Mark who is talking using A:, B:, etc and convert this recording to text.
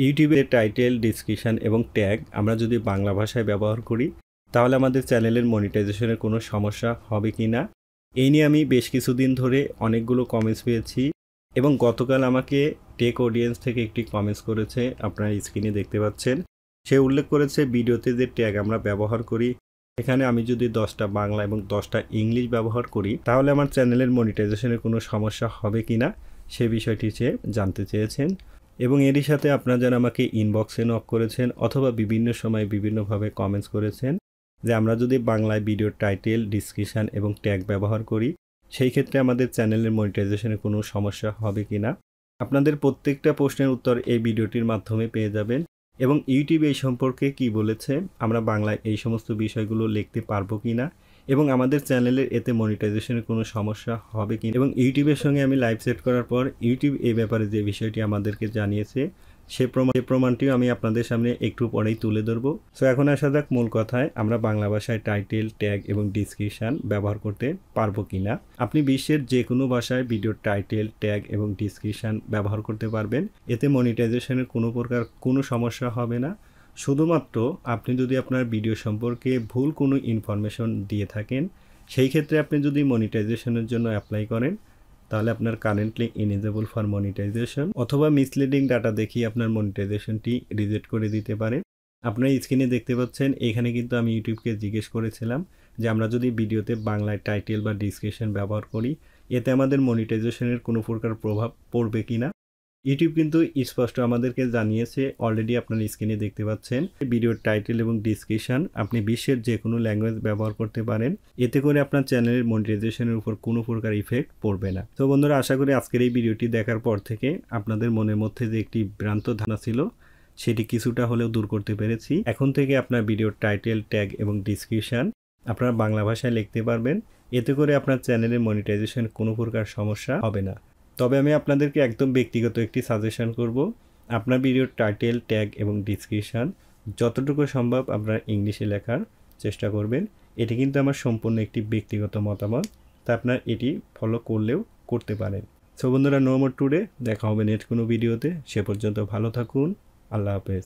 A: ইউটিউবে title, description এবং tag আমরা যদি বাংলা ভাষায় ব্যবহার করি তাহলে আমাদের চ্যানেলের মনিটাইজেশনের কোনো সমস্যা হবে কি না এই নিয়ে আমি বেশ কিছুদিন ধরে অনেকগুলো কমেন্টস পেয়েছি এবং গতকাল আমাকে টেক অডিয়েন্স থেকে একটি কমেন্টস করেছে, আপনারা স্ক্রিনে দেখতে পাচ্ছেন। সে উল্লেখ করেছে ভিডিওতে যে ট্যাগ আমরা ব্যবহার করি এখানে আমি যদি 10টা বাংলা এবং 10টা ইংলিশ ব্যবহার করি তাহলে আমার চ্যানেলের মনিটাইজেশনের কোনো সমস্যা হবে কি না সে বিষয়টি সে জানতে চেয়েছেন। এবং এরই সাথে আপনারা যারা আমাকে ইনবক্সে নক করেছেন অথবা বিভিন্ন সময় বিভিন্নভাবে কমেন্টস করেছেন যে আমরা যদি বাংলায় ভিডিওর টাইটেল, ডেসক্রিপশন এবং ট্যাগ ব্যবহার করি সেই ক্ষেত্রে আমাদের চ্যানেলের মনিটাইজেশনের কোনো সমস্যা হবে কি না, আপনাদের প্রত্যেকটা প্রশ্নের উত্তর এই ভিডিওটির মাধ্যমে পেয়ে যাবেন। এবং ইউটিউব এই সম্পর্কে কি বলেছে, আমরা বাংলায় এই সমস্ত বিষয়গুলো লিখতে পারবো কি না এবং আমাদের চ্যানেলের এতে মনিটাইজেশনের কোনো সমস্যা হবে কি না, এবং ইউটিউবের সঙ্গে আমি লাইভ সেট করার পর ইউটিউব এই ব্যাপারে যে বিষয়টি আমাদেরকে জানিয়েছে সে প্রমাণটিও আমি আপনাদের সামনে একটু পরেই তুলে ধরবো। সো এখন আসা যাক মূল কথায়, আমরা বাংলা ভাষায় টাইটেল, ট্যাগ এবং ডিসক্রিপশন ব্যবহার করতে পারবো কি না। আপনি বিশ্বের যে কোনো ভাষায় ভিডিওর টাইটেল, ট্যাগ এবং ডিসক্রিপশন ব্যবহার করতে পারবেন, এতে মনিটাইজেশনের কোনো প্রকার কোনো সমস্যা হবে না। শুধুমাত্র আপনি যদি আপনার ভিডিও সম্পর্কে ভুল কোনো ইনফরমেশন দিয়ে থাকেন সেই ক্ষেত্রে আপনি যদি মনিটাইজেশনের জন্য অ্যাপ্লাই করেন তাহলে আপনার কারেন্টলি ইনেজেবল ফর মনিটাইজেশন অথবা মিসলিডিং ডাটা দেখিয়ে আপনার মনিটাইজেশনটি রিজেক্ট করে দিতে পারে। আপনার স্ক্রিনে দেখতে পাচ্ছেন এখানে কিন্তু আমি ইউটিউবকে জিজ্ঞেস করেছিলাম যে আমরা যদি ভিডিওতে বাংলায় টাইটেল বা ডিসক্রিপশন ব্যবহার করি এতে আমাদের মনিটাইজেশনের কোনো প্রকার প্রভাব পড়বে কি না। ইউটিউব কিন্তু স্পষ্ট আমাদেরকে জানিয়েছে, অলরেডি আপনার স্ক্রিনে দেখতে পাচ্ছেন ভিডিওর টাইটেল এবং ডিসক্রিপশন আপনি বিশ্বের যে কোনো ল্যাঙ্গুয়েজ ব্যবহার করতে পারেন, এতে করে আপনার চ্যানেলের মনিটাইজেশনের উপর কোনো প্রকার ইফেক্ট পড়বে না। তো বন্ধুরা, আশা করি আজকের এই ভিডিওটি দেখার পর থেকে আপনাদের মনের মধ্যে যে একটি ভ্রান্ত ধারণা ছিল সেটি কিছুটা হলেও দূর করতে পেরেছি। এখন থেকে আপনার ভিডিওর টাইটেল, ট্যাগ এবং ডিসক্রিপশন আপনারা বাংলা ভাষায় লিখতে পারবেন, এতে করে আপনার চ্যানেলের মনিটাইজেশন কোনো প্রকার সমস্যা হবে না। তবে আমি আপনাদেরকে একদম ব্যক্তিগত একটি সাজেশন করব, আপনার ভিডিওর টাইটেল, ট্যাগ এবং ডিসক্রিপশন যতটুকু সম্ভব আপনারা ইংলিশে লেখার চেষ্টা করবেন। এটি কিন্তু আমার সম্পূর্ণ একটি ব্যক্তিগত মতামত, তা আপনার এটি ফলো করলেও করতে পারেন। সো বন্ধুরা, নো মোর টুডে, দেখা হবে নেক্সট কোনো ভিডিওতে। সে পর্যন্ত ভালো থাকুন, আল্লাহ হাফেজ।